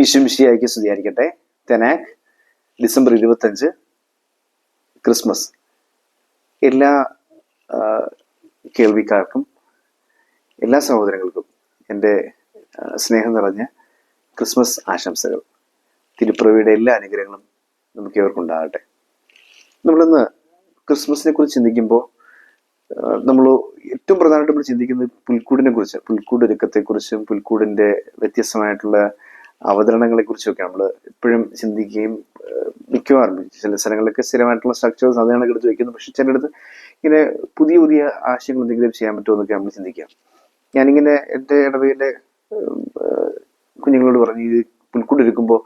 ഈശ്വമിഷിയായിക്ക് സ്തുതിയായിരിക്കട്ടെ. തെനാക് December 25 Christmas. എല്ലാ കേൾവിക്കാർക്കും എല്ലാ സഹോദരങ്ങൾക്കും എൻ്റെ സ്നേഹം നിറഞ്ഞ ക്രിസ്മസ് ആശംസകൾ. തിരുപ്പിറവിയുടെ എല്ലാ അനുഗ്രഹങ്ങളും നമുക്ക് ഇവർക്കുണ്ടാകട്ടെ. നമ്മളിന്ന് ക്രിസ്മസിനെ കുറിച്ച് ചിന്തിക്കുമ്പോൾ നമ്മൾ ഏറ്റവും പ്രധാനമായിട്ട് നമ്മൾ ചിന്തിക്കുന്നത് പുൽക്കൂടിനെ കുറിച്ച്, പുൽക്കൂട് ഒരുക്കത്തെക്കുറിച്ചും പുൽക്കൂടിൻ്റെ വ്യത്യസ്തമായിട്ടുള്ള അവതരണങ്ങളെ കുറിച്ചൊക്കെ നമ്മൾ എപ്പോഴും ചിന്തിക്കുകയും മിക്കവാറും ചില സ്ഥലങ്ങളിലൊക്കെ സ്ഥിരമായിട്ടുള്ള സ്ട്രക്ചേഴ്സ് അതാണ് എടുത്ത് വെക്കുന്നത്. പക്ഷെ ചിലയിടത്ത് ഇങ്ങനെ പുതിയ പുതിയ ആശയങ്ങൾ എന്തെങ്കിലും ചെയ്യാൻ പറ്റുമോ എന്നൊക്കെ നമ്മൾ ചിന്തിക്കാം. ഞാനിങ്ങനെ എൻ്റെ ഇടവയിലെ കുഞ്ഞുങ്ങളോട് പറഞ്ഞു, ഈ പുൽക്കൂട് ഒരുക്കുമ്പോൾ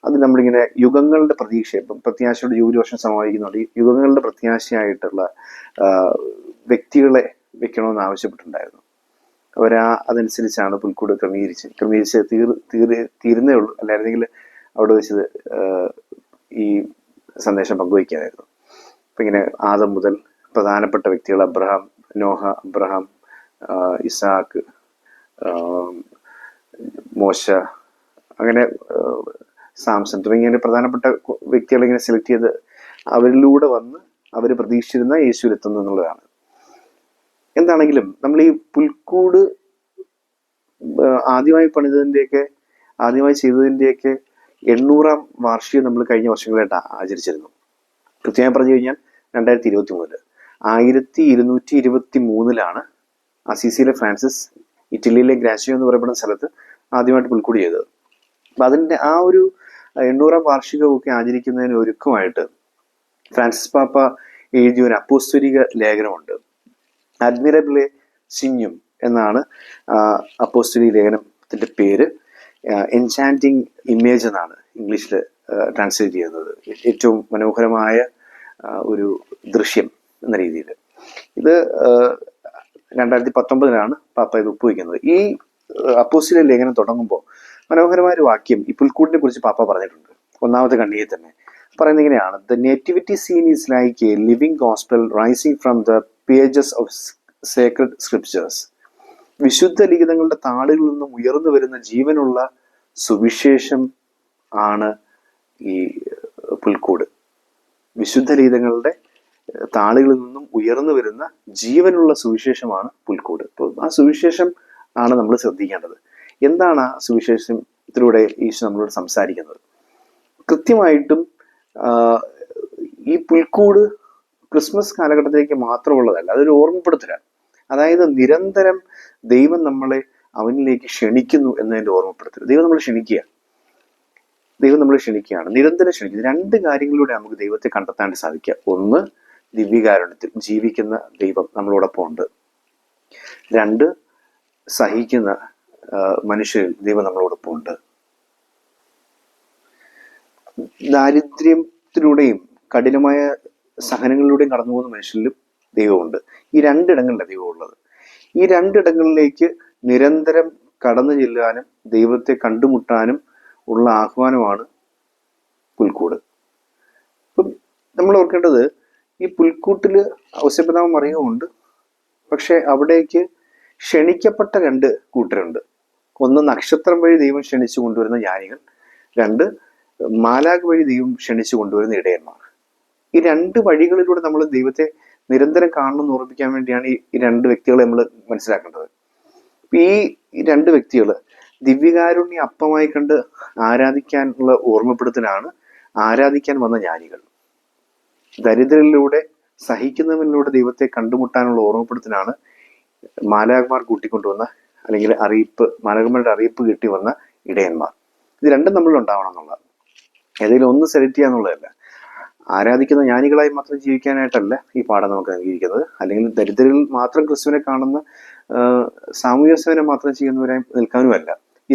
അത് നമ്മളിങ്ങനെ യുഗങ്ങളുടെ പ്രതീക്ഷ, ഇപ്പം പ്രത്യാശയുടെ ജൂബിലി വർഷം സമാപിക്കുന്നുണ്ട്, ഈ യുഗങ്ങളുടെ പ്രത്യാശയായിട്ടുള്ള വ്യക്തികളെ വെക്കണമെന്ന് ആവശ്യപ്പെട്ടിട്ടുണ്ടായിരുന്നു. അതനുസരിച്ചാണ് പുൽക്കൂട് ക്രമീകരിച്ച് തീരുന്നേ ഉള്ളൂ. അല്ലായിരുന്നെങ്കിൽ അവിടെ വെച്ചത് ഈ സന്ദേശം പങ്കുവയ്ക്കാനായിരുന്നു. അപ്പം ഇങ്ങനെ ആദം മുതൽ പ്രധാനപ്പെട്ട വ്യക്തികൾ അബ്രഹാം, ഇസാക്ക്, മോശ, അങ്ങനെ സാംസൺ തുടങ്ങിയ പ്രധാനപ്പെട്ട വ്യക്തികളെ ഇങ്ങനെ സെലക്ട് ചെയ്ത് അവരിലൂടെ വന്ന് അവർ പ്രതീക്ഷിച്ചിരുന്ന യേശുവിലെത്തുന്നു എന്നുള്ളതാണ്. എന്താണെങ്കിലും നമ്മൾ ഈ പുൽക്കൂട് ആദ്യമായി ചെയ്തതിൻ്റെയൊക്കെ 800-ാം വാർഷികം നമ്മൾ കഴിഞ്ഞ വർഷങ്ങളായിട്ട് ആചരിച്ചിരുന്നു. കൃത്യമായി പറഞ്ഞു കഴിഞ്ഞാൽ 2023 1223 അസീസിയിലെ ഫ്രാൻസിസ് ഇറ്റലിയിലെ ഗ്രാസിയോ എന്ന് പറയപ്പെടുന്ന സ്ഥലത്ത് ആദ്യമായിട്ട് പുൽക്കൂട് ചെയ്തത്. അപ്പം അതിൻ്റെ ആ ഒരു 800-ാം വാർഷികമൊക്കെ ആചരിക്കുന്നതിന് ഒരുക്കമായിട്ട് ഫ്രാൻസിസ് പാപ്പ എഴുതിയ ഒരു അപ്പോസ്തലിക ലേഖനമുണ്ട്. അഡ്മിറബിളെ സിഞ്ഞും എന്നാണ് അപ്പോസ്തലിക ലേഖനത്തിൻ്റെ പേര്. എൻചാൻറ്റിങ് ഇമേജ് എന്നാണ് ഇംഗ്ലീഷിൽ ട്രാൻസ്ലേറ്റ് ചെയ്യുന്നത്. ഏറ്റവും മനോഹരമായ ഒരു ദൃശ്യം എന്ന രീതിയിൽ. ഇത് 2019 പാപ്പ ഇത് ഒപ്പുവയ്ക്കുന്നത്. ഈ അപ്പോസ്തലിക ലേഖനം തുടങ്ങുമ്പോൾ മനോഹരമായൊരു വാക്യം ഈ പുൽക്കൂടിനെ കുറിച്ച് പാപ്പ പറഞ്ഞിട്ടുണ്ട്. ഒന്നാമത്തെ ഖണ്ഡികയിൽ തന്നെ പറയുന്നത് ഇങ്ങനെയാണ്: the nativity scene is like a living gospel rising from the pages of sacred scriptures. വിശുദ്ധ ലിഖിതങ്ങളുടെ താളുകളിൽ നിന്നും ഉയർന്നു വരുന്ന ജീവനുള്ള സുവിശേഷം ആണ് ഈ പുൽക്കൂട്. വിശുദ്ധ ലിഖിതങ്ങളുടെ താളുകളിൽ നിന്നും ഉയർന്നു വരുന്ന ജീവനുള്ള സുവിശേഷമാണ് പുൽക്കൂട്. അപ്പോൾ ആ സുവിശേഷം ആണ് നമ്മൾ ശ്രദ്ധിക്കേണ്ടത്. എന്താണ് ആ സുവിശേഷത്തിലൂടെ ഈശോ നമ്മളോട് സംസാരിക്കുന്നത്? കൃത്യമായിട്ടും ഈ പുൽക്കൂട് ക്രിസ്മസ് കാലഘട്ടത്തിലേക്ക് മാത്രമുള്ളതല്ല, അതൊരു ഓർമ്മപ്പെടുത്തലാണ്. അതായത് നിരന്തരം ദൈവം നമ്മളെ അവനിലേക്ക് ക്ഷണിക്കുന്നു എന്നതിൻ്റെ ഓർമ്മപ്പെടുത്തൽ. ദൈവം നമ്മളെ ക്ഷണിക്കുകയാണ്, നിരന്തരം ക്ഷണിക്കുന്നു. 2 കാര്യങ്ങളിലൂടെ നമുക്ക് ദൈവത്തെ കണ്ടെത്താൻ സാധിക്കുക. ഒന്ന്, ദിവ്യകാരുണ്യത്തിൽ ജീവിക്കുന്ന ദൈവം നമ്മളോടൊപ്പം ഉണ്ട്. 2, സഹിക്കുന്ന മനുഷ്യരിൽ ദൈവം നമ്മളോടൊപ്പം ഉണ്ട്. ദാരിദ്ര്യത്തിലൂടെയും കഠിനമായ സഹനങ്ങളിലൂടെയും കടന്നു പോകുന്ന മനുഷ്യരിലും ദൈവമുണ്ട്. ഈ 2 ഇടങ്ങളിലാണ് ദൈവം ഉള്ളത്. ഈ 2 ഇടങ്ങളിലേക്ക് നിരന്തരം കടന്നു ചെല്ലാനും ദൈവത്തെ കണ്ടുമുട്ടാനും ഉള്ള ആഹ്വാനമാണ് പുൽക്കൂട്. ഇപ്പം നമ്മൾ ഓർക്കേണ്ടത്, ഈ പുൽക്കൂട്ടിൽ ഔസേപ്പിതാവും മറിയമുണ്ട്. പക്ഷെ അവിടേക്ക് ക്ഷണിക്കപ്പെട്ട 2 കൂട്ടരുണ്ട്. ഒന്ന്, നക്ഷത്രം വഴി ദൈവം ക്ഷണിച്ചു കൊണ്ടുവരുന്ന ജ്ഞാനികൾ. 2, മാലാഖ് വഴി ദൈവം ക്ഷണിച്ചു കൊണ്ടുവരുന്ന ഇടയന്മാർ. ഈ 2 വഴികളിലൂടെ നമ്മൾ ദൈവത്തെ നിരന്തരം കാണണമെന്ന് ഓർമ്മിപ്പിക്കാൻ വേണ്ടിയാണ് ഈ 2 വ്യക്തികളെ നമ്മൾ മനസ്സിലാക്കേണ്ടത്. ഈ 2 വ്യക്തികൾ ദിവ്യകാരുണ്യ അപ്പമായി കണ്ട് ആരാധിക്കാനുള്ള ഓർമ്മപ്പെടുത്തലാണ് ആരാധിക്കാൻ വന്ന ജ്ഞാനികൾ. ദരിദ്രരിലൂടെ, സഹിക്കുന്നവരിലൂടെ ദൈവത്തെ കണ്ടുമുട്ടാനുള്ള ഓർമ്മപ്പെടുത്തലാണ് മാലാഖമാർ കൂട്ടിക്കൊണ്ടുവന്ന, അല്ലെങ്കിൽ മാലാഖമാരുടെ അറിയിപ്പ് കിട്ടി വന്ന ഇടയന്മാർ. ഇത് 2 നമ്മളിലുണ്ടാവണം എന്നുള്ളതാണ്. ഏതെങ്കിലും ഒന്ന് സെലക്ട് ചെയ്യുക എന്നുള്ളതല്ല. ആരാധിക്കുന്ന ജ്ഞാനികളായി മാത്രം ജീവിക്കാനായിട്ടല്ല ഈ പാഠം നമുക്ക് നൽകിയിരിക്കുന്നത്. അല്ലെങ്കിൽ ദരിദ്രരിൽ മാത്രം ക്രിസ്തുവിനെ കാണുന്ന സാമൂഹ്യ സേവനം മാത്രം ചെയ്യുന്നവരായി നിൽക്കാനുമല്ല. ഈ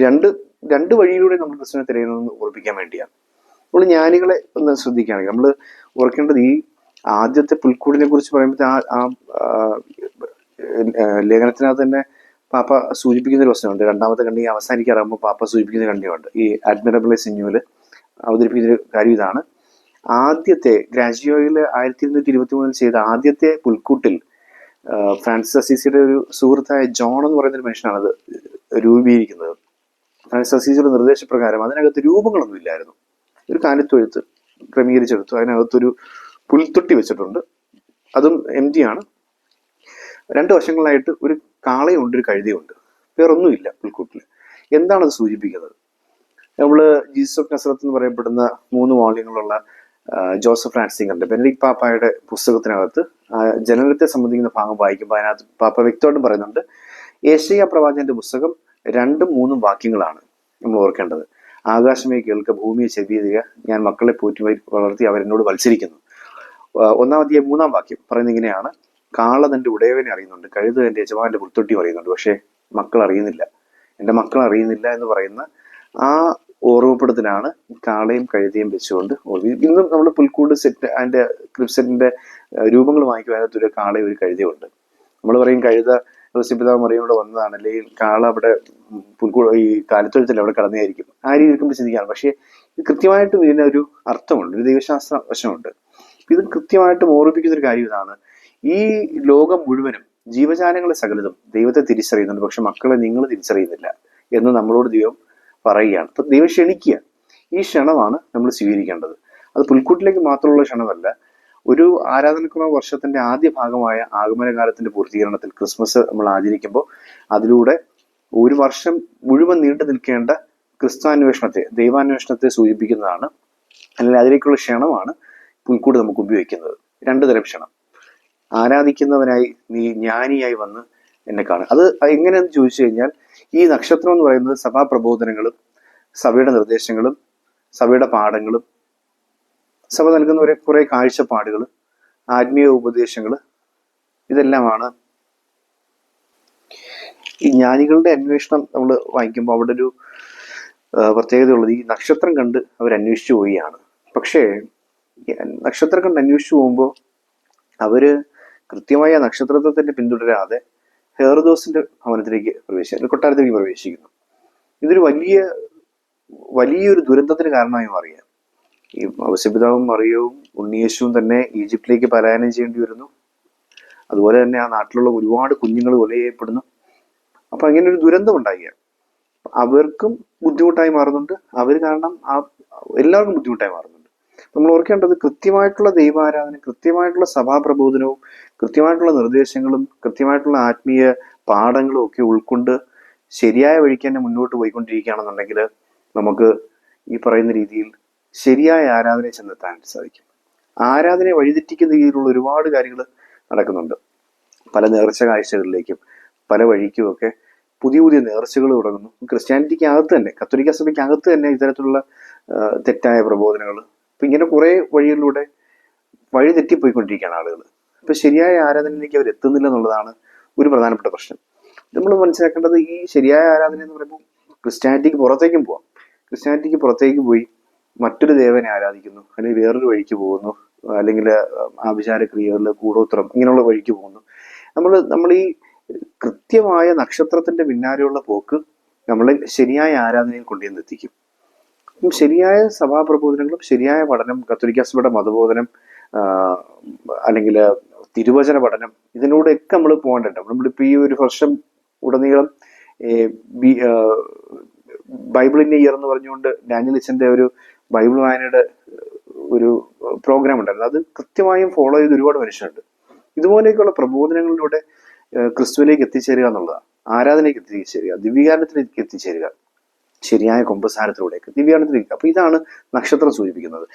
രണ്ട് വഴിയിലൂടെ നമ്മൾ ക്രിസ്തുവിനെ തിരയുന്നതെന്ന് ഓർപ്പിക്കാൻ വേണ്ടിയാണ്. നമ്മൾ ജ്ഞാനികളെ ഒന്ന് ശ്രദ്ധിക്കുകയാണെങ്കിൽ നമ്മൾ ഓർക്കേണ്ടത്, ഈ ആദ്യത്തെ പുൽക്കൂടിനെ കുറിച്ച് പറയുമ്പോഴത്തെ ലേഖനത്തിനകത്ത് തന്നെ പാപ്പ സൂചിപ്പിക്കുന്ന ഒരു വസ്തുണ്ട്. 2ാമത്തെ ഖണ്ഡിക അവസാനിക്കാറാകുമ്പോൾ പാപ്പ സൂചിപ്പിക്കുന്ന ഖണ്ഡികയുണ്ട്. ഈ അഡ്മിറബിളെ സിഞ്ഞൂല് അവതരിപ്പിക്കുന്ന കാര്യം ഇതാണ്: ആദ്യത്തെ ഗ്രാജിയോയിൽ 1223 ചെയ്ത ആദ്യത്തെ പുൽക്കൂട്ടിൽ ഫ്രാൻസിസ് അസീസിയുടെ ഒരു സുഹൃത്തായ ജോൺ എന്ന് പറയുന്ന ഒരു മനുഷ്യനാണ് അത് രൂപീകരിക്കുന്നത്. ഫ്രാൻസിസ് അസീസിയുടെ നിർദ്ദേശപ്രകാരം അതിനകത്ത് രൂപങ്ങളൊന്നും ഇല്ലായിരുന്നു. ഒരു കാലിത്തൊഴുത്ത് ക്രമീകരിച്ചെടുത്തു. അതിനകത്തൊരു പുൽത്തൊട്ടി വെച്ചിട്ടുണ്ട്, അതും എം ടി ആണ്. രണ്ട് വശങ്ങളായിട്ട് ഒരു കാളയുണ്ട്, ഒരു കഴുതയുണ്ട്, വേറൊന്നുമില്ല പുൽക്കൂട്ടിൽ. എന്താണത് സൂചിപ്പിക്കുന്നത്? നമ്മള് ജീസസ് ഓഫ് നസറത്ത് എന്ന് പറയപ്പെടുന്ന 3 വാള്യങ്ങളുള്ള ജോസഫ് റാറ്റ്സിംഗറിന്റെ ബെനഡിക്ട് പാപ്പായുടെ പുസ്തകത്തിനകത്ത് ജനനത്തെ സംബന്ധിക്കുന്ന ഭാഗം വായിക്കുമ്പോൾ അതിനകത്ത് പാപ്പ വ്യക്തമായിട്ടും പറയുന്നുണ്ട്, യെശയ്യാ പ്രവാചകന്റെ പുസ്തകം 2ഉം 3ഉം വാക്യങ്ങളാണ് നമ്മൾ ഓർക്കേണ്ടത്. ആകാശമേ കേൾക്ക, ഭൂമിയെ ചെവിയുക, ഞാൻ മക്കളെ പോറ്റി വളർത്തി അവരെന്നോട് മത്സരിക്കുന്നു. 1-ാം അധ്യായം 3-ാം വാക്യം പറയുന്നത് ഇങ്ങനെയാണ്, കാള തന്റെ ഉടയവനെ അറിയുന്നുണ്ട്, കഴുത തന്റെ യജമാന്റെ പുൽത്തൊട്ടി അറിയുന്നുണ്ട്, പക്ഷേ മക്കൾ അറിയുന്നില്ല, എൻ്റെ മക്കൾ അറിയുന്നില്ല എന്ന് പറയുന്ന ആ ഓർമ്മപ്പെടുത്തലാണ് കാളയും കഴുതയും വെച്ചുകൊണ്ട് ഇന്നും നമ്മൾ പുൽക്കൂട് സെറ്റ് അതിന്റെ ക്രിപ്സെറ്റിന്റെ രൂപങ്ങൾ വാങ്ങിക്കും. അതിനകത്തൊരു കാളയും ഒരു കഴുതയും ഉണ്ട്. നമ്മൾ പറയും കഴുത പിതാവ് മറിയോടെ വന്നതാണ്, അല്ലെങ്കിൽ കാള അവിടെ പുൽക്കൂട് ഈ കാലിത്തൊഴുത്തിൽ അവിടെ കടന്നതായിരിക്കും. ആ രീതി ഇരിക്കുമ്പോൾ ചിന്തിക്കുകയാണ്. പക്ഷേ ഇത് കൃത്യമായിട്ടും ഇതിനൊരു അർത്ഥമുണ്ട്, ഒരു ദൈവശാസ്ത്ര വശമുണ്ട്. ഇത് കൃത്യമായിട്ടും ഓർമ്മിപ്പിക്കുന്ന ഒരു കാര്യം ഇതാണ്, ഈ ലോകം മുഴുവനും ജീവജാലങ്ങളെ സകലതും ദൈവത്തെ തിരിച്ചറിയുന്നുണ്ട്, പക്ഷെ മക്കളെ നിങ്ങൾ തിരിച്ചറിയുന്നില്ല എന്ന് നമ്മളോട് ദൈവം പറയുകയാണ്. അപ്പൊ ദൈവം ക്ഷണിക്കുക, ഈ ക്ഷണമാണ് നമ്മൾ സ്വീകരിക്കേണ്ടത്. അത് പുൽക്കൂട്ടിലേക്ക് മാത്രമുള്ള ക്ഷണമല്ല. ഒരു ആരാധനക്രമ വർഷത്തിന്റെ ആദ്യ ഭാഗമായ ആഗമനകാലത്തിന്റെ പൂർത്തീകരണത്തിൽ ക്രിസ്മസ് നമ്മൾ ആചരിക്കുമ്പോൾ അതിലൂടെ ഒരു വർഷം മുഴുവൻ നീണ്ടു നിൽക്കേണ്ട ക്രിസ്താന്വേഷണത്തെ, ദൈവാന്വേഷണത്തെ സൂചിപ്പിക്കുന്നതാണ്, അല്ലെങ്കിൽ അതിലേക്കുള്ള ക്ഷണമാണ് പുൽക്കൂട് നമുക്ക് ഉപയോഗിക്കുന്നത്. 2 തരം ക്ഷണം. ആരാധിക്കുന്നവനായി നീ ജ്ഞാനിയായി വന്ന് എന്നെ കാണുക. അത് എങ്ങനെയെന്ന് ചോദിച്ചു കഴിഞ്ഞാൽ, ഈ നക്ഷത്രം എന്ന് പറയുന്നത് സഭാപ്രബോധനങ്ങളും സഭയുടെ നിർദ്ദേശങ്ങളും സഭയുടെ പാഠങ്ങളും സഭ നൽകുന്ന കുറെ കാഴ്ചപ്പാടുകൾ, ആത്മീയ ഉപദേശങ്ങൾ, ഇതെല്ലാമാണ് ഈ ജ്ഞാനികളുടെ അന്വേഷണം. നമ്മൾ വായിക്കുമ്പോൾ അവിടെ ഒരു പ്രത്യേകതയുള്ളത്, ഈ നക്ഷത്രം കണ്ട് അവർ അന്വേഷിച്ചു പോവുകയാണ്. പക്ഷേ നക്ഷത്രം കണ്ട് അന്വേഷിച്ചു പോകുമ്പോൾ അവര് കൃത്യമായ നക്ഷത്രത്തെ തന്നെ പിന്തുടരാതെ ഹെറോദോസിന്റെ ഭവനത്തിലേക്ക് കൊട്ടാരത്തിലേക്ക് പ്രവേശിക്കുന്നു. ഇതൊരു വലിയൊരു ദുരന്തത്തിന് കാരണമായി മാറിയ ഈ ഔസേപിതാവും മറിയവും ഉണ്ണിയേശുവും തന്നെ ഈജിപ്തിലേക്ക് പലായനം ചെയ്യേണ്ടി വരുന്നു. അതുപോലെ തന്നെ ആ നാട്ടിലുള്ള ഒരുപാട് കുഞ്ഞുങ്ങൾ കൊല ചെയ്യപ്പെടുന്നു. അപ്പൊ അങ്ങനെ ഒരു ദുരന്തം ഉണ്ടാകുക അവർക്കും ബുദ്ധിമുട്ടായി മാറുന്നുണ്ട്, അവർ കാരണം എല്ലാവർക്കും ബുദ്ധിമുട്ടായി മാറുന്നുണ്ട്. നമ്മൾ ഓർക്കേണ്ടത്, കൃത്യമായിട്ടുള്ള ദൈവാരാധന, കൃത്യമായിട്ടുള്ള സഭാപ്രബോധനവും കൃത്യമായിട്ടുള്ള നിർദ്ദേശങ്ങളും കൃത്യമായിട്ടുള്ള ആത്മീയ പാഠങ്ങളും ഒക്കെ ഉൾക്കൊണ്ട് ശരിയായ വഴിക്ക് തന്നെ മുന്നോട്ട് പോയിക്കൊണ്ടിരിക്കുകയാണെന്നുണ്ടെങ്കിൽ നമുക്ക് ഈ പറയുന്ന രീതിയിൽ ശരിയായ ആരാധനയെ ചെന്നെത്താൻ സാധിക്കും. ആരാധനയെ വഴിതെറ്റിക്കുന്ന രീതിയിലുള്ള ഒരുപാട് കാര്യങ്ങൾ നടക്കുന്നുണ്ട്. പല നേർച്ച കാഴ്ചകളിലേക്കും പല വഴിക്കുമൊക്കെ പുതിയ നേർച്ചകൾ തുടങ്ങുന്നു. ക്രിസ്ത്യാനിറ്റിക്ക് അകത്ത് തന്നെ, കത്തോലിക്ക സഭയ്ക്ക് അകത്ത് തന്നെ ഇത്തരത്തിലുള്ള തെറ്റായ പ്രബോധനങ്ങൾ, അപ്പൊ ഇങ്ങനെ കുറെ വഴികളിലൂടെ വഴി തെറ്റിപ്പോയിക്കൊണ്ടിരിക്കുകയാണ് ആളുകൾ. അപ്പൊ ശരിയായ ആരാധനയിലേക്ക് അവർ എത്തുന്നില്ല എന്നുള്ളതാണ് ഒരു പ്രധാനപ്പെട്ട പ്രശ്നം. നമ്മൾ മനസ്സിലാക്കേണ്ടത്, ഈ ശരിയായ ആരാധന എന്ന് പറയുമ്പോൾ ക്രിസ്ത്യാനിറ്റിക്ക് പുറത്തേക്കും പോവാം. ക്രിസ്ത്യാനിറ്റിക്ക് പുറത്തേക്ക് പോയി മറ്റൊരു ദേവനെ ആരാധിക്കുന്നു, അല്ലെങ്കിൽ വേറൊരു വഴിക്ക് പോകുന്നു, അല്ലെങ്കിൽ ആഭിചാരക്രിയകളിൽ കൂടോത്രം ഇങ്ങനെയുള്ള വഴിക്ക് പോകുന്നു. നമ്മൾ ഈ കൃത്യമായ നക്ഷത്രത്തിന്റെ പിന്നാലെയുള്ള പോക്ക് നമ്മളെ ശരിയായ ആരാധനയിൽ കൊണ്ടുവന്നെത്തിക്കും. ശരിയായ സഭാപ്രബോധനങ്ങളും ശരിയായ പഠനം, കത്തോലിക്ക സഭയുടെ മതബോധനം, അല്ലെങ്കിൽ തിരുവചന പഠനം, ഇതിലൂടെയൊക്കെ നമ്മൾ പോകേണ്ടത്. നമ്മളിപ്പോ ഈ ഒരു വർഷം ഉടനീളം ബൈബിളിന്റെ ഇയർ എന്ന് പറഞ്ഞുകൊണ്ട് ഡാനിയൽ അച്ഛന്റെ ഒരു ബൈബിൾ വായനയുടെ ഒരു പ്രോഗ്രാം ഉണ്ടായിരുന്നു. അത് കൃത്യമായും ഫോളോ ചെയ്ത് ഒരുപാട് മനുഷ്യരുണ്ട്. ഇതുപോലെയൊക്കെയുള്ള പ്രബോധനങ്ങളിലൂടെ ക്രിസ്തുവിലേക്ക് എത്തിച്ചേരുക എന്നുള്ളതാണ്, ആരാധനയ്ക്ക് എത്തിച്ചേരുക, ദിവ്യകാരണത്തിലേക്ക് എത്തിച്ചേരുക, ശരിയായ കുമ്പസാരത്തിലൂടെയൊക്കെ ദിവ്യകാരണത്തിലേക്ക്. അപ്പൊ ഇതാണ് നക്ഷത്രം സൂചിപ്പിക്കുന്നത്.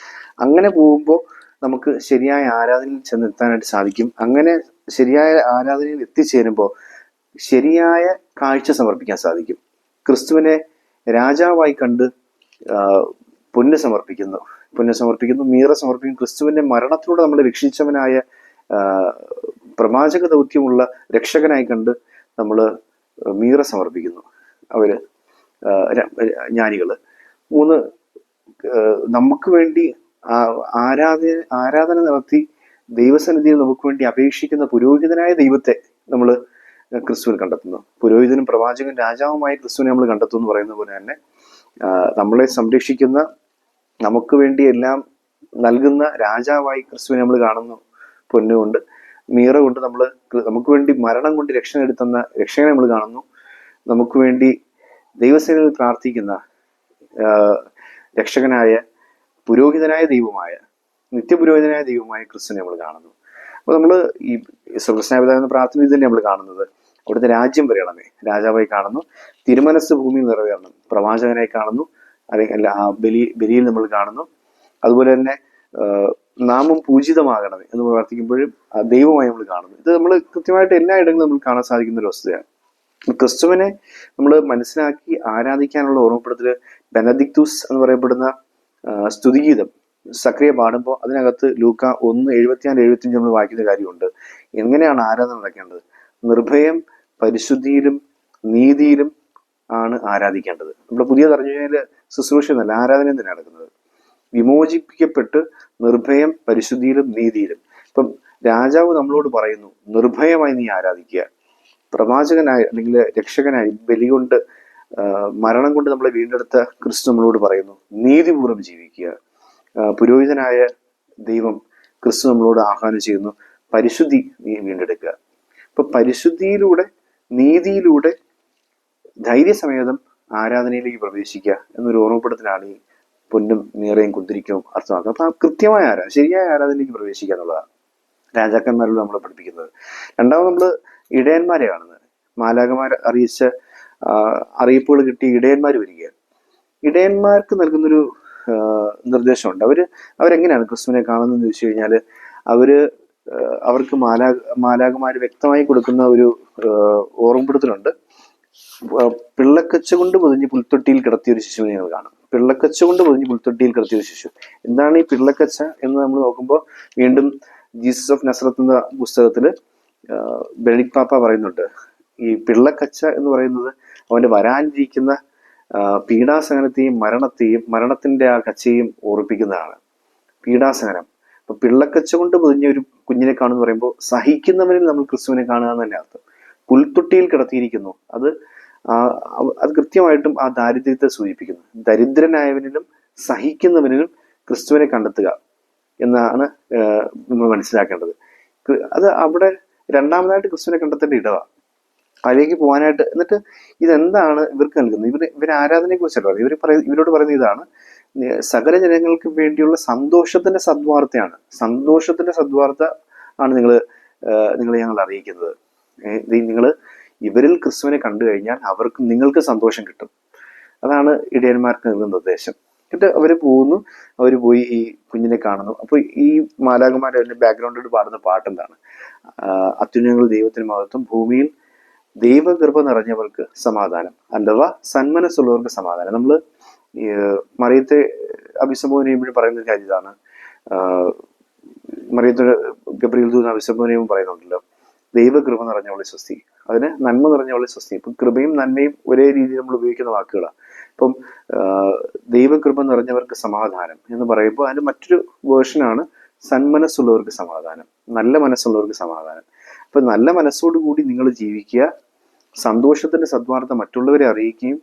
അങ്ങനെ പോകുമ്പോൾ നമുക്ക് ശരിയായ ആരാധനയിൽ ചെന്നെത്താനായിട്ട് സാധിക്കും. അങ്ങനെ ശരിയായ ആരാധനയിൽ എത്തിച്ചേരുമ്പോൾ ശരിയായ കാഴ്ച സമർപ്പിക്കാൻ സാധിക്കും. ക്രിസ്തുവിനെ രാജാവായി കണ്ട് പൊന്ന് സമർപ്പിക്കുന്നു, മീറ സമർപ്പിക്കുന്നു. ക്രിസ്തുവിന്റെ മരണത്തിലൂടെ നമ്മളെ രക്ഷിച്ചവനായ പ്രവാചക ദൗത്യമുള്ള രക്ഷകനായി കണ്ട് നമ്മൾ മീറ സമർപ്പിക്കുന്നു. അവര് ജ്ഞാനികള്. 3, നമുക്ക് വേണ്ടി ആരാധന നടത്തി ദൈവസന്നിധിയിൽ നമുക്ക് വേണ്ടി അപേക്ഷിക്കുന്ന പുരോഹിതനായ ദൈവത്തെ നമ്മൾ ക്രിസ്തുവിൽ കണ്ടെത്തുന്നു. പുരോഹിതനും പ്രവാചകൻ രാജാവുമായ ക്രിസ്തുവിനെ നമ്മൾ കണ്ടെത്തും എന്ന് പറയുന്ന പോലെ തന്നെ നമ്മളെ സംരക്ഷിക്കുന്ന, നമുക്ക് വേണ്ടി എല്ലാം നൽകുന്ന രാജാവായി ക്രിസ്തുവിനെ നമ്മൾ കാണുന്നു. പൊന്നുകൊണ്ട്, മീറ കൊണ്ട് നമുക്ക് വേണ്ടി മരണം കൊണ്ട് രക്ഷ നേടുത്തുന്ന രക്ഷകനെ നമ്മൾ കാണുന്നു. നമുക്ക് വേണ്ടി ദൈവസേനയിൽ പ്രാർത്ഥിക്കുന്ന രക്ഷകനായ പുരോഹിതനായ ദൈവമായ നിത്യപുരോഹിതനായ ദൈവമായ ക്രിസ്തുവിനെ നമ്മൾ കാണുന്നു. അപ്പോൾ നമ്മൾ ഈ സ്വർഗസ്നാപിതാവെന്ന പ്രാർത്ഥന ഇത് തന്നെ നമ്മൾ കാണുന്നത്. അവിടുത്തെ രാജ്യം വരണമേ, രാജാവായി കാണുന്നു. തിരുമനസ് ഭൂമിയിൽ നിറവേറണം, പ്രവാചകനായി കാണുന്നു. അല്ലെങ്കിൽ ബലിയിൽ നമ്മൾ കാണുന്നു. അതുപോലെ തന്നെ നാമം പൂജിതമാകണമേ എന്ന് പ്രാർത്ഥിക്കുമ്പോഴും ദൈവമായി നമ്മൾ കാണുന്നു. ഇത് നമ്മൾ കൃത്യമായിട്ട് എല്ലാ ഇടങ്ങളിലും നമ്മൾ കാണാൻ സാധിക്കുന്ന ഒരു വസ്തുതയാണ്. ക്രിസ്തുവിനെ നമ്മൾ മനസ്സിലാക്കി ആരാധിക്കാനുള്ള ഓർമ്മപ്പെടുത്തൽ ബെനദിക്തൂസ് എന്ന് പറയപ്പെടുന്ന സ്തുതിഗീതം സക്രിയ പാടുമ്പോൾ അതിനകത്ത് ലൂക്ക 1:74-75 നമ്മൾ വായിക്കുന്ന കാര്യമുണ്ട്. എങ്ങനെയാണ് ആരാധന നടക്കേണ്ടത്? നിർഭയം, പരിശുദ്ധിയിലും നീതിയിലും ആണ് ആരാധിക്കേണ്ടത്. നമ്മുടെ പുതിയ തർജ്ജമയില് ശുശ്രൂഷ എന്നല്ല, ആരാധന തന്നെ നടക്കുന്നത്. വിമോചിപ്പിക്കപ്പെട്ട് നിർഭയം, പരിശുദ്ധിയിലും നീതിയിലും. ഇപ്പം രാജാവ് നമ്മളോട് പറയുന്നു, നിർഭയമായി നീ ആരാധിക്കുക. പ്രവാചകനായി അല്ലെങ്കിൽ രക്ഷകനായി ബലി കൊണ്ട് മരണം കൊണ്ട് നമ്മളെ വീണ്ടെടുത്ത ക്രിസ്തു നമ്മളോട് പറയുന്നു, നീതിപൂർവ്വം ജീവിക്കുക. പുരോഹിതനായ ദൈവം ക്രിസ്തു നമ്മളോട് ആഹ്വാനം ചെയ്യുന്നു, പരിശുദ്ധി നീ വീണ്ടെടുക്കുക. ഇപ്പൊ പരിശുദ്ധിയിലൂടെ നീതിയിലൂടെ ധൈര്യസമേതം ആരാധനയിലേക്ക് പ്രവേശിക്കുക എന്നൊരു ഓർമ്മപ്പെടുത്തലാണ് ഈ പൊന്നും നീറയും കുന്തിരിക്കവും അർത്ഥമാക്കുന്നത്. അപ്പൊ കൃത്യമായ ശരിയായ ആരാധനയിലേക്ക് പ്രവേശിക്കുക എന്നുള്ളതാണ് രാജാക്കന്മാരോട് നമ്മളെ പഠിപ്പിക്കുന്നത്. രണ്ടാമത് നമ്മൾ ഇടയന്മാരെ കാണുന്നത്. മാലാഖമാർ അറിയിച്ച അറിയിപ്പുകൾ കിട്ടിയ ഇടയന്മാർ വരികയാണ്. ഇടയന്മാർക്ക് നൽകുന്നൊരു നിർദ്ദേശമുണ്ട്. അവരെങ്ങനെയാണ് ക്രിസ്തുവിനെ കാണുന്നതെന്ന് ചോദിച്ചു കഴിഞ്ഞാൽ അവർക്ക് മാലാഖമാർ വ്യക്തമായി കൊടുക്കുന്ന ഒരു ഓർമ്മപ്പെടുത്തലുണ്ട്. പിള്ളക്കച്ച കൊണ്ട് പൊതിഞ്ഞ് പുൽത്തൊട്ടിയിൽ കിടത്തിയ ഒരു ശിശുവിനെ നിങ്ങൾ കാണും. പിള്ളക്കച്ച കൊണ്ട് പൊതിഞ്ഞ് പുൽത്തൊട്ടിയിൽ കിടത്തിയ ഒരു ശിശു. എന്താണ് ഈ പിള്ളക്കച്ച എന്ന് നമ്മൾ നോക്കുമ്പോൾ വീണ്ടും ജീസസ് ഓഫ് നസറത്ത് എന്ന പുസ്തകത്തില് ബെനഡിക്ട് പാപ്പ പറയുന്നുണ്ട്, ഈ പിള്ളക്കച്ച എന്ന് പറയുന്നത് അവന്റെ വരാനിരിക്കുന്ന പീഡാസഹനത്തെയും മരണത്തിന്റെ ആ കച്ചയും ഓർപ്പിക്കുന്നതാണ്. പീഡാസഹനം. അപ്പൊ പിള്ളക്കച്ച കൊണ്ട് പൊതിഞ്ഞ ഒരു കുഞ്ഞിനെ കാണുമെന്ന് പറയുമ്പോൾ സഹിക്കുന്നവനിൽ നമ്മൾ ക്രിസ്തുവിനെ കാണുക എന്ന് തന്നെ അർത്ഥം. പുൽത്തൊട്ടിയിൽ കിടത്തിയിരിക്കുന്നു. അത് കൃത്യമായിട്ടും ആ ദാരിദ്ര്യത്തെ സൂചിപ്പിക്കുന്നു. ദരിദ്രനായവനിലും സഹിക്കുന്നവനിലും ക്രിസ്തുവിനെ കണ്ടെത്തുക എന്നാണ് നമ്മൾ മനസ്സിലാക്കേണ്ടത്. അത് അവിടെ രണ്ടാമതായിട്ട് ക്രിസ്തുവിനെ കണ്ടെത്തേണ്ട ഇടവാ. അതിലേക്ക് പോകാനായിട്ട്. എന്നിട്ട് ഇതെന്താണ് ഇവർക്ക് നൽകുന്നത്? ഇവർ ആരാധനയെ കുറിച്ചല്ല ഇവരോട് പറയുന്ന ഇതാണ്, സകല ജനങ്ങൾക്ക് വേണ്ടിയുള്ള സന്തോഷത്തിന്റെ സദ്വാർത്തയാണ്. സന്തോഷത്തിന്റെ സദ്വാർത്ത ആണ് നിങ്ങളെ ഞങ്ങൾ അറിയിക്കുന്നത്. നിങ്ങൾ ഇവരിൽ ക്രിസ്തുവിനെ കണ്ടു കഴിഞ്ഞാൽ നിങ്ങൾക്ക് സന്തോഷം കിട്ടും. അതാണ് ഇടയന്മാർക്ക് നൽകുന്ന നിർദ്ദേശം. എന്നിട്ട് അവർ പോയി ഈ കുഞ്ഞിനെ കാണുന്നു. അപ്പൊ ഈ മാലാഖമാർ അതിന്റെ ബാക്ക്ഗ്രൗണ്ടിൽ പാടുന്ന പാട്ടെന്താണ്? അത്യുന്നതങ്ങൾ ദൈവത്തിന് മഹത്വം, ഭൂമിയിൽ ദൈവകൃപ നിറഞ്ഞവർക്ക് സമാധാനം, അഥവാ സന്മനസ്സുള്ളവർക്ക് സമാധാനം. നമ്മൾ മറിയത്തെ അഭിസംബോധന ചെയ്യുമ്പോഴും പറയുന്ന കാര്യം ഇതാണ്. മറിയത്തെ ഗബ്രിയേൽ ദൂതൻ അഭിസംബോധന ചെയ്യുമ്പോൾ പറയുന്നുണ്ടല്ലോ, ദൈവകൃപ നിറഞ്ഞവളെ സ്വസ്തി. അതിന് നന്മ നിറഞ്ഞവളെ സ്വസ്തി. ഇപ്പം കൃപയും നന്മയും ഒരേ രീതിയിൽ നമ്മൾ ഉപയോഗിക്കുന്ന വാക്കുകളാണ്. ഇപ്പം ദൈവകൃപ നിറഞ്ഞവർക്ക് സമാധാനം എന്ന് പറയുമ്പോൾ അതിന്റെ മറ്റൊരു വേർഷനാണ് സന്മനസ്സുള്ളവർക്ക് സമാധാനം, നല്ല മനസ്സുള്ളവർക്ക് സമാധാനം. അപ്പൊ നല്ല മനസ്സോടുകൂടി നിങ്ങൾ ജീവിക്കുക, സന്തോഷത്തിന്റെ സദ്വാർത്ത മറ്റുള്ളവരെ അറിയിക്കുകയും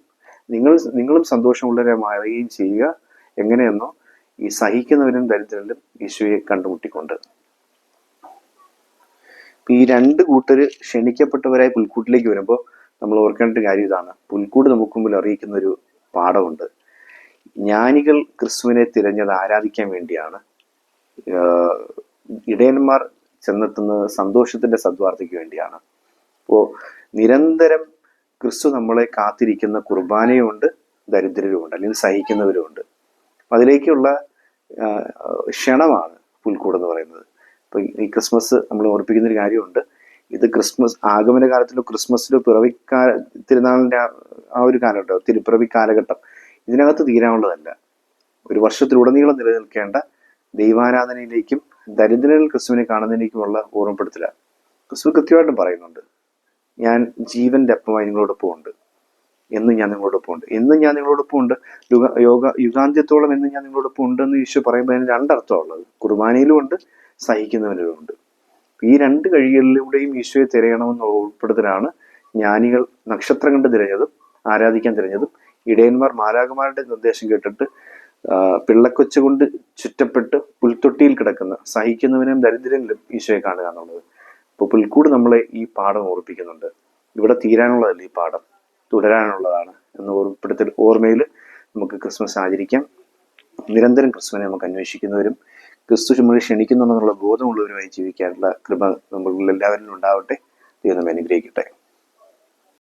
നിങ്ങളും സന്തോഷമുള്ളവരെ മാറുകയും ചെയ്യുക. എങ്ങനെയെന്നോ ഈ സഹിക്കുന്നവരും ദരിദ്രരിലും ഈശോയെ കണ്ടുമുട്ടിക്കൊണ്ട്. ഈ രണ്ട് കൂട്ടര് ക്ഷണിക്കപ്പെട്ടവരായി പുൽക്കൂട്ടിലേക്ക് വരുമ്പോൾ നമ്മൾ ഓർക്കേണ്ട കാര്യം ഇതാണ്. പുൽക്കൂട് നമുക്ക് മുമ്പിൽ അറിയിക്കുന്ന ഒരു പാഠമുണ്ട്. ജ്ഞാനികൾ ക്രിസ്തുവിനെ തിരഞ്ഞത് ആരാധിക്കാൻ വേണ്ടിയാണ്. ഇടയന്മാർ ചെന്നെത്തുന്നത് സന്തോഷത്തിന്റെ സദ്വാർത്തയ്ക്ക് വേണ്ടിയാണ്. അപ്പോൾ നിരന്തരം ക്രിസ്തു നമ്മളെ കാത്തിരിക്കുന്ന കുർബാനയുമുണ്ട്, ദരിദ്രരുമുണ്ട്, അല്ലെങ്കിൽ സഹിക്കുന്നവരുമുണ്ട്. അതിലേക്കുള്ള ക്ഷണമാണ് പുൽക്കൂട് എന്ന് പറയുന്നത്. ഇപ്പൊ ഈ ക്രിസ്മസ് നമ്മൾ ഓർപ്പിക്കുന്ന ഒരു കാര്യമുണ്ട്. ഇത് ക്രിസ്മസ് ആഗമന കാലത്തിലോ ക്രിസ്മസിലോ തിരുനാളിന്റെ ആ ഒരു കാലഘട്ടം, തിരുപ്പിറവി കാലഘട്ടം ഇതിനകത്ത് തീരാനുള്ളതല്ല. ഒരു വർഷത്തിലുടനീളം നിലനിൽക്കേണ്ട ദൈവാരാധനയിലേക്കും ദരിദ്രരിൽ ക്രിസ്തുവിനെ കാണുന്നതിലേക്കുമുള്ള ഓർമ്മപ്പെടുത്തലാണ്. ക്രിസ്തു കൃത്യമായിട്ടും പറയുന്നുണ്ട്, ഞാൻ ജീവന്റെ അപ്പമായി നിങ്ങളോടൊപ്പം ഉണ്ട്, എന്നും ഞാൻ നിങ്ങളോടൊപ്പം ഉണ്ട്, എന്നും ഞാൻ നിങ്ങളോടൊപ്പം ഉണ്ട്, യുഗാന്ത്യത്തോളം എന്നും ഞാൻ നിങ്ങളോടൊപ്പം ഉണ്ടെന്ന് ഈശോ പറയുമ്പോൾ അതിന് രണ്ടർത്ഥമാണ് ഉള്ളത്. കുർബാനയിലും ഉണ്ട്, സഹിക്കുന്നവനിലും ഉണ്ട്. ഈ രണ്ട് കഴികളിലൂടെയും ഈശോയെ തിരയണമെന്ന് ഓർമ്മപ്പെടുത്തലാണ് ജ്ഞാനികൾ നക്ഷത്രം കണ്ട് തിരഞ്ഞതും ആരാധിക്കാൻ തിരഞ്ഞതും ഇടയന്മാർ മാലാഖമാരുടെ നിർദ്ദേശം കേട്ടിട്ട് പിള്ളക്കൊച്ച കൊണ്ട് ചുറ്റപ്പെട്ട് പുൽത്തൊട്ടിയിൽ കിടക്കുന്ന സഹിക്കുന്നവനും ദരിദ്രനിലും ഈശോയെ കാണുക എന്നുള്ളത്. ഇപ്പോൾ പുൽക്കൂട് നമ്മളെ ഈ പാഠം ഓർപ്പിക്കുന്നുണ്ട്. ഇവിടെ തീരാനുള്ളതല്ല ഈ പാഠം, തുടരാനുള്ളതാണ് എന്ന ഓർമ്മയിൽ നമുക്ക് ക്രിസ്മസ് ആചരിക്കാം. നിരന്തരം ക്രിസ്തുവിനെ നമുക്ക് അന്വേഷിക്കുന്നവരും ക്രിസ്തു നമ്മളെ ക്ഷണിക്കുന്നുണ്ടെന്നുള്ള ബോധമുള്ളവരുമായി ജീവിക്കാനുള്ള കൃപ നമ്മളിൽ എല്ലാവരിലും ഉണ്ടാവട്ടെ. ദൈവം നമ്മെ അനുഗ്രഹിക്കട്ടെ.